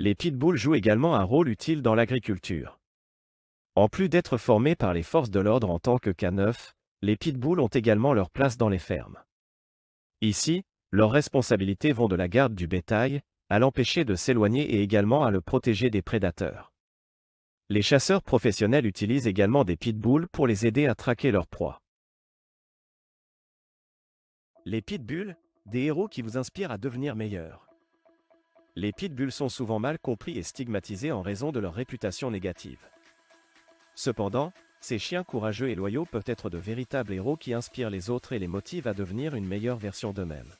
Les pitbulls jouent également un rôle utile dans l'agriculture. En plus d'être formés par les forces de l'ordre en tant que K9, les pitbulls ont également leur place dans les fermes. Ici, leurs responsabilités vont de la garde du bétail, à l'empêcher de s'éloigner et également à le protéger des prédateurs. Les chasseurs professionnels utilisent également des pitbulls pour les aider à traquer leurs proies. Les pitbulls, des héros qui vous inspirent à devenir meilleurs. Les pitbulls sont souvent mal compris et stigmatisés en raison de leur réputation négative. Cependant, ces chiens courageux et loyaux peuvent être de véritables héros qui inspirent les autres et les motivent à devenir une meilleure version d'eux-mêmes.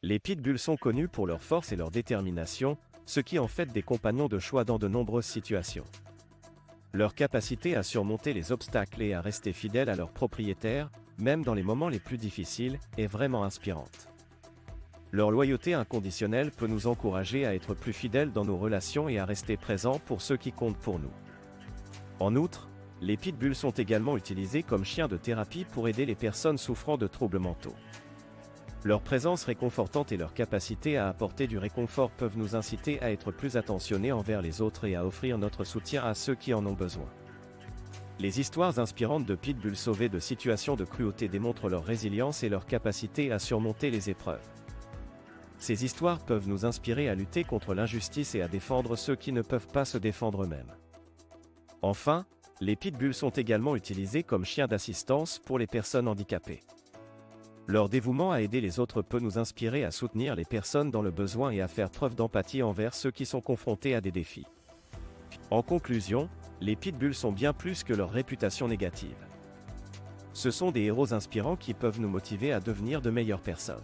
Les pitbulls sont connus pour leur force et leur détermination, ce qui en fait des compagnons de choix dans de nombreuses situations. Leur capacité à surmonter les obstacles et à rester fidèles à leurs propriétaires, même dans les moments les plus difficiles, est vraiment inspirante. Leur loyauté inconditionnelle peut nous encourager à être plus fidèles dans nos relations et à rester présents pour ceux qui comptent pour nous. En outre, les pitbulls sont également utilisés comme chiens de thérapie pour aider les personnes souffrant de troubles mentaux. Leur présence réconfortante et leur capacité à apporter du réconfort peuvent nous inciter à être plus attentionnés envers les autres et à offrir notre soutien à ceux qui en ont besoin. Les histoires inspirantes de pitbulls sauvés de situations de cruauté démontrent leur résilience et leur capacité à surmonter les épreuves. Ces histoires peuvent nous inspirer à lutter contre l'injustice et à défendre ceux qui ne peuvent pas se défendre eux-mêmes. Enfin, les pitbulls sont également utilisés comme chiens d'assistance pour les personnes handicapées. Leur dévouement à aider les autres peut nous inspirer à soutenir les personnes dans le besoin et à faire preuve d'empathie envers ceux qui sont confrontés à des défis. En conclusion, les pitbulls sont bien plus que leur réputation négative. Ce sont des héros inspirants qui peuvent nous motiver à devenir de meilleures personnes.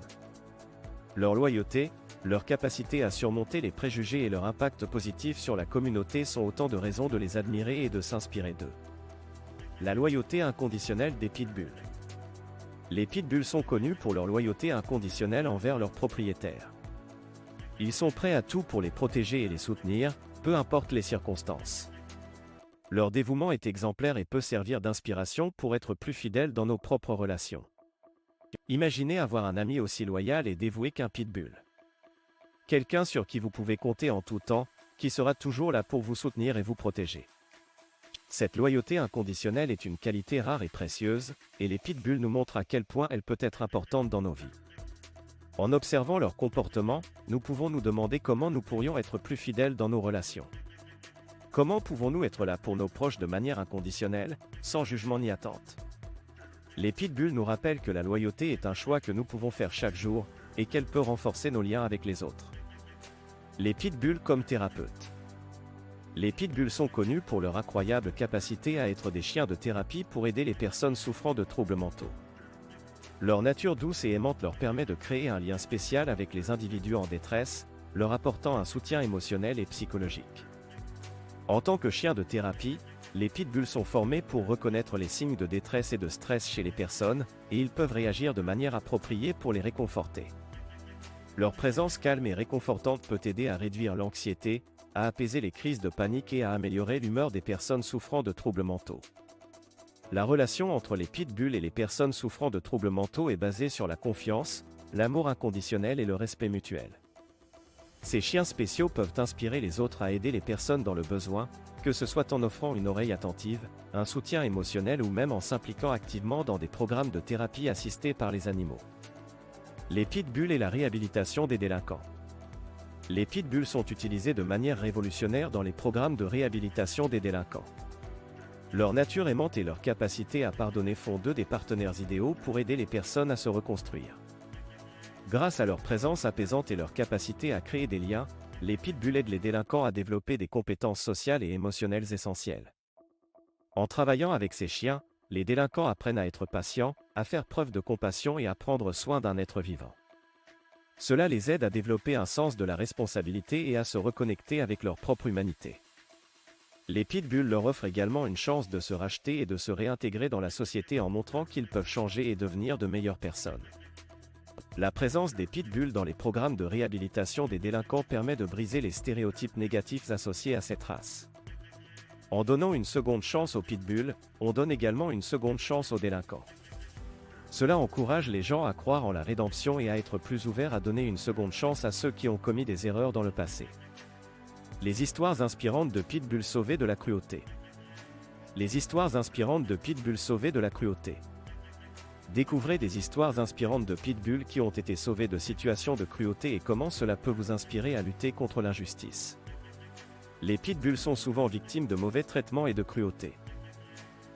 Leur loyauté, leur capacité à surmonter les préjugés et leur impact positif sur la communauté sont autant de raisons de les admirer et de s'inspirer d'eux. La loyauté inconditionnelle des pitbulls. Les pitbulls sont connus pour leur loyauté inconditionnelle envers leurs propriétaires. Ils sont prêts à tout pour les protéger et les soutenir, peu importe les circonstances. Leur dévouement est exemplaire et peut servir d'inspiration pour être plus fidèles dans nos propres relations. Imaginez avoir un ami aussi loyal et dévoué qu'un pitbull. Quelqu'un sur qui vous pouvez compter en tout temps, qui sera toujours là pour vous soutenir et vous protéger. Cette loyauté inconditionnelle est une qualité rare et précieuse, et les pitbulls nous montrent à quel point elle peut être importante dans nos vies. En observant leur comportement, nous pouvons nous demander comment nous pourrions être plus fidèles dans nos relations. Comment pouvons-nous être là pour nos proches de manière inconditionnelle, sans jugement ni attente? Les pitbulls nous rappellent que la loyauté est un choix que nous pouvons faire chaque jour, et qu'elle peut renforcer nos liens avec les autres. Les pitbulls comme thérapeutes. Les pitbulls sont connus pour leur incroyable capacité à être des chiens de thérapie pour aider les personnes souffrant de troubles mentaux. Leur nature douce et aimante leur permet de créer un lien spécial avec les individus en détresse, leur apportant un soutien émotionnel et psychologique. En tant que chiens de thérapie, les pitbulls sont formés pour reconnaître les signes de détresse et de stress chez les personnes, et ils peuvent réagir de manière appropriée pour les réconforter. Leur présence calme et réconfortante peut aider à réduire l'anxiété, à apaiser les crises de panique et à améliorer l'humeur des personnes souffrant de troubles mentaux. La relation entre les pitbulls et les personnes souffrant de troubles mentaux est basée sur la confiance, l'amour inconditionnel et le respect mutuel. Ces chiens spéciaux peuvent inspirer les autres à aider les personnes dans le besoin, que ce soit en offrant une oreille attentive, un soutien émotionnel ou même en s'impliquant activement dans des programmes de thérapie assistés par les animaux. Les pitbulls et la réhabilitation des délinquants. Les pitbulls sont utilisés de manière révolutionnaire dans les programmes de réhabilitation des délinquants. Leur nature aimante et leur capacité à pardonner font d'eux des partenaires idéaux pour aider les personnes à se reconstruire. Grâce à leur présence apaisante et leur capacité à créer des liens, les pitbulls aident les délinquants à développer des compétences sociales et émotionnelles essentielles. En travaillant avec ces chiens, les délinquants apprennent à être patients, à faire preuve de compassion et à prendre soin d'un être vivant. Cela les aide à développer un sens de la responsabilité et à se reconnecter avec leur propre humanité. Les pitbulls leur offrent également une chance de se racheter et de se réintégrer dans la société en montrant qu'ils peuvent changer et devenir de meilleures personnes. La présence des pitbulls dans les programmes de réhabilitation des délinquants permet de briser les stéréotypes négatifs associés à cette race. En donnant une seconde chance aux pitbulls, on donne également une seconde chance aux délinquants. Cela encourage les gens à croire en la rédemption et à être plus ouverts à donner une seconde chance à ceux qui ont commis des erreurs dans le passé. Les histoires inspirantes de Pitbull sauvés de la cruauté. Les histoires inspirantes de Pitbull sauvés de la cruauté. Découvrez des histoires inspirantes de Pitbull qui ont été sauvés de situations de cruauté et comment cela peut vous inspirer à lutter contre l'injustice. Les Pitbulls sont souvent victimes de mauvais traitements et de cruauté.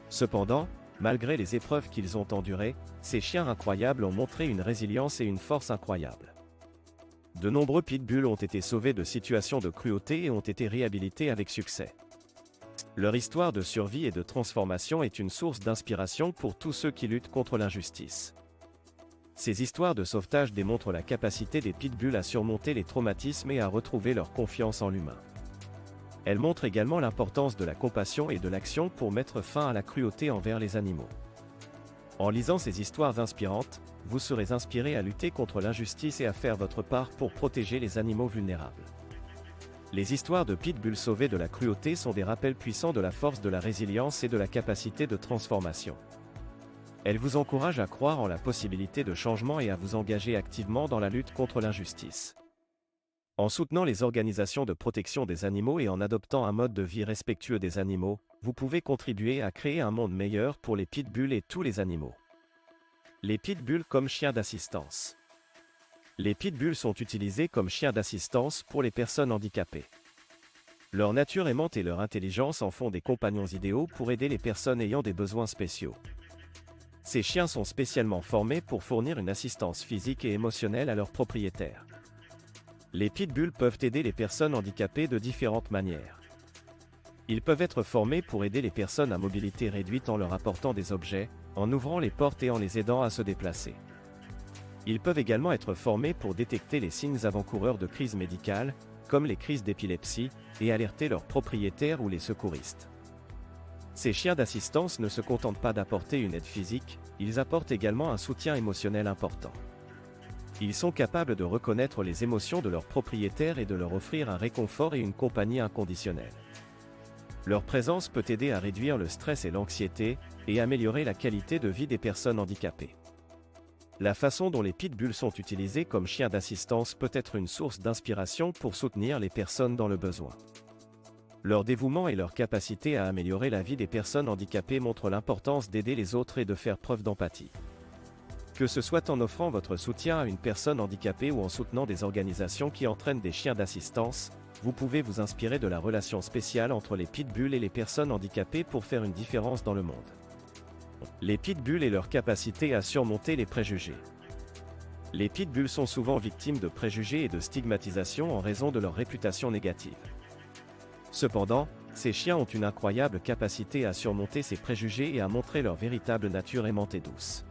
Cependant, malgré les épreuves qu'ils ont endurées, ces chiens incroyables ont montré une résilience et une force incroyables. De nombreux Pitbulls ont été sauvés de situations de cruauté et ont été réhabilités avec succès. Leur histoire de survie et de transformation est une source d'inspiration pour tous ceux qui luttent contre l'injustice. Ces histoires de sauvetage démontrent la capacité des Pitbulls à surmonter les traumatismes et à retrouver leur confiance en l'humain. Elles montrent également l'importance de la compassion et de l'action pour mettre fin à la cruauté envers les animaux. En lisant ces histoires inspirantes, vous serez inspiré à lutter contre l'injustice et à faire votre part pour protéger les animaux vulnérables. Les histoires de Pitbull sauvés de la cruauté sont des rappels puissants de la force de la résilience et de la capacité de transformation. Elles vous encouragent à croire en la possibilité de changement et à vous engager activement dans la lutte contre l'injustice. En soutenant les organisations de protection des animaux et en adoptant un mode de vie respectueux des animaux, vous pouvez contribuer à créer un monde meilleur pour les Pitbulls et tous les animaux. Les Pitbulls comme chiens d'assistance. Les Pitbulls sont utilisés comme chiens d'assistance pour les personnes handicapées. Leur nature aimante et leur intelligence en font des compagnons idéaux pour aider les personnes ayant des besoins spéciaux. Ces chiens sont spécialement formés pour fournir une assistance physique et émotionnelle à leurs propriétaires. Les Pitbulls peuvent aider les personnes handicapées de différentes manières. Ils peuvent être formés pour aider les personnes à mobilité réduite en leur apportant des objets, en ouvrant les portes et en les aidant à se déplacer. Ils peuvent également être formés pour détecter les signes avant-coureurs de crise médicale, comme les crises d'épilepsie, et alerter leurs propriétaires ou les secouristes. Ces chiens d'assistance ne se contentent pas d'apporter une aide physique, ils apportent également un soutien émotionnel important. Ils sont capables de reconnaître les émotions de leurs propriétaires et de leur offrir un réconfort et une compagnie inconditionnelle. Leur présence peut aider à réduire le stress et l'anxiété, et améliorer la qualité de vie des personnes handicapées. La façon dont les Pitbulls sont utilisés comme chiens d'assistance peut être une source d'inspiration pour soutenir les personnes dans le besoin. Leur dévouement et leur capacité à améliorer la vie des personnes handicapées montrent l'importance d'aider les autres et de faire preuve d'empathie. Que ce soit en offrant votre soutien à une personne handicapée ou en soutenant des organisations qui entraînent des chiens d'assistance, vous pouvez vous inspirer de la relation spéciale entre les Pitbulls et les personnes handicapées pour faire une différence dans le monde. Les Pitbulls et leur capacité à surmonter les préjugés. Les Pitbulls sont souvent victimes de préjugés et de stigmatisation en raison de leur réputation négative. Cependant, ces chiens ont une incroyable capacité à surmonter ces préjugés et à montrer leur véritable nature aimante et douce.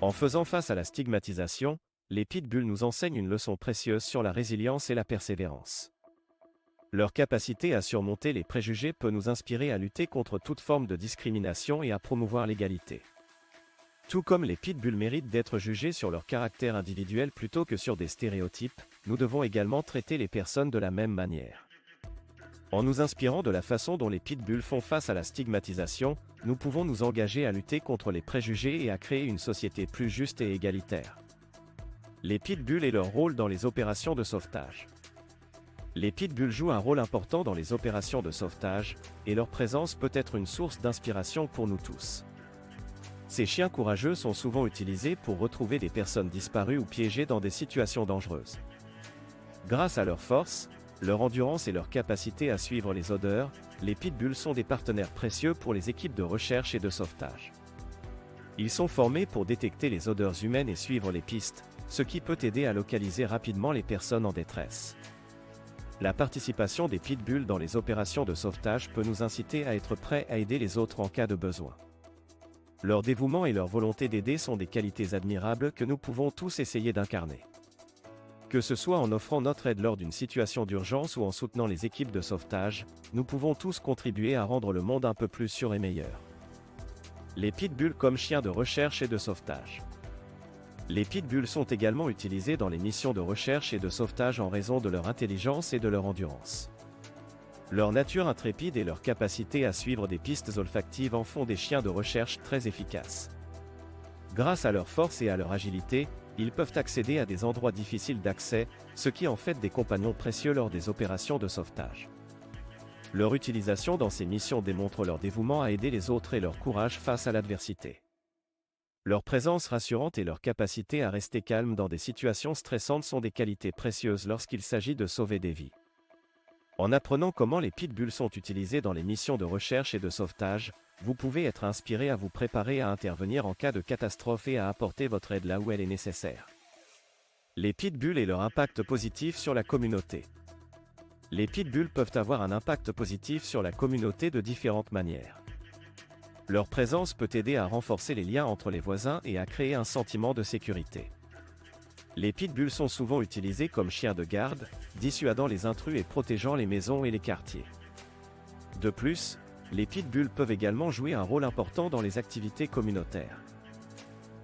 En faisant face à la stigmatisation, les Pitbulls nous enseignent une leçon précieuse sur la résilience et la persévérance. Leur capacité à surmonter les préjugés peut nous inspirer à lutter contre toute forme de discrimination et à promouvoir l'égalité. Tout comme les Pitbulls méritent d'être jugés sur leur caractère individuel plutôt que sur des stéréotypes, nous devons également traiter les personnes de la même manière. En nous inspirant de la façon dont les Pitbulls font face à la stigmatisation, nous pouvons nous engager à lutter contre les préjugés et à créer une société plus juste et égalitaire. Les Pitbulls et leur rôle dans les opérations de sauvetage. Les Pitbulls jouent un rôle important dans les opérations de sauvetage, et leur présence peut être une source d'inspiration pour nous tous. Ces chiens courageux sont souvent utilisés pour retrouver des personnes disparues ou piégées dans des situations dangereuses. Grâce à leur force, leur endurance et leur capacité à suivre les odeurs, les Pitbulls sont des partenaires précieux pour les équipes de recherche et de sauvetage. Ils sont formés pour détecter les odeurs humaines et suivre les pistes, ce qui peut aider à localiser rapidement les personnes en détresse. La participation des Pitbulls dans les opérations de sauvetage peut nous inciter à être prêts à aider les autres en cas de besoin. Leur dévouement et leur volonté d'aider sont des qualités admirables que nous pouvons tous essayer d'incarner. Que ce soit en offrant notre aide lors d'une situation d'urgence ou en soutenant les équipes de sauvetage, nous pouvons tous contribuer à rendre le monde un peu plus sûr et meilleur. Les Pitbulls comme chiens de recherche et de sauvetage. Les Pitbulls sont également utilisés dans les missions de recherche et de sauvetage en raison de leur intelligence et de leur endurance. Leur nature intrépide et leur capacité à suivre des pistes olfactives en font des chiens de recherche très efficaces. Grâce à leur force et à leur agilité, Ils peuvent accéder à des endroits difficiles d'accès, ce qui en fait des compagnons précieux lors des opérations de sauvetage. Leur utilisation dans ces missions démontre leur dévouement à aider les autres et leur courage face à l'adversité. Leur présence rassurante et leur capacité à rester calme dans des situations stressantes sont des qualités précieuses lorsqu'il s'agit de sauver des vies. En apprenant comment les pitbulls sont utilisés dans les missions de recherche et de sauvetage, vous pouvez être inspiré à vous préparer à intervenir en cas de catastrophe et à apporter votre aide là où elle est nécessaire. Les pitbulls et leur impact positif sur la communauté. Les pitbulls peuvent avoir un impact positif sur la communauté de différentes manières. Leur présence peut aider à renforcer les liens entre les voisins et à créer un sentiment de sécurité. Les pitbulls sont souvent utilisés comme chiens de garde, dissuadant les intrus et protégeant les maisons et les quartiers. De plus, les pitbulls peuvent également jouer un rôle important dans les activités communautaires.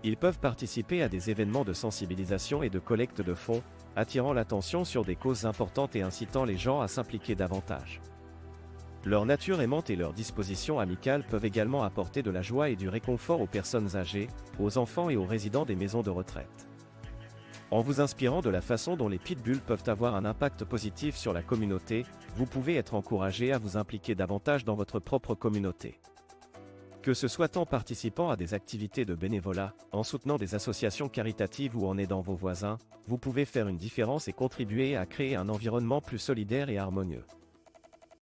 Ils peuvent participer à des événements de sensibilisation et de collecte de fonds, attirant l'attention sur des causes importantes et incitant les gens à s'impliquer davantage. Leur nature aimante et leur disposition amicale peuvent également apporter de la joie et du réconfort aux personnes âgées, aux enfants et aux résidents des maisons de retraite. En vous inspirant de la façon dont les pitbulls peuvent avoir un impact positif sur la communauté, vous pouvez être encouragé à vous impliquer davantage dans votre propre communauté. Que ce soit en participant à des activités de bénévolat, en soutenant des associations caritatives ou en aidant vos voisins, vous pouvez faire une différence et contribuer à créer un environnement plus solidaire et harmonieux.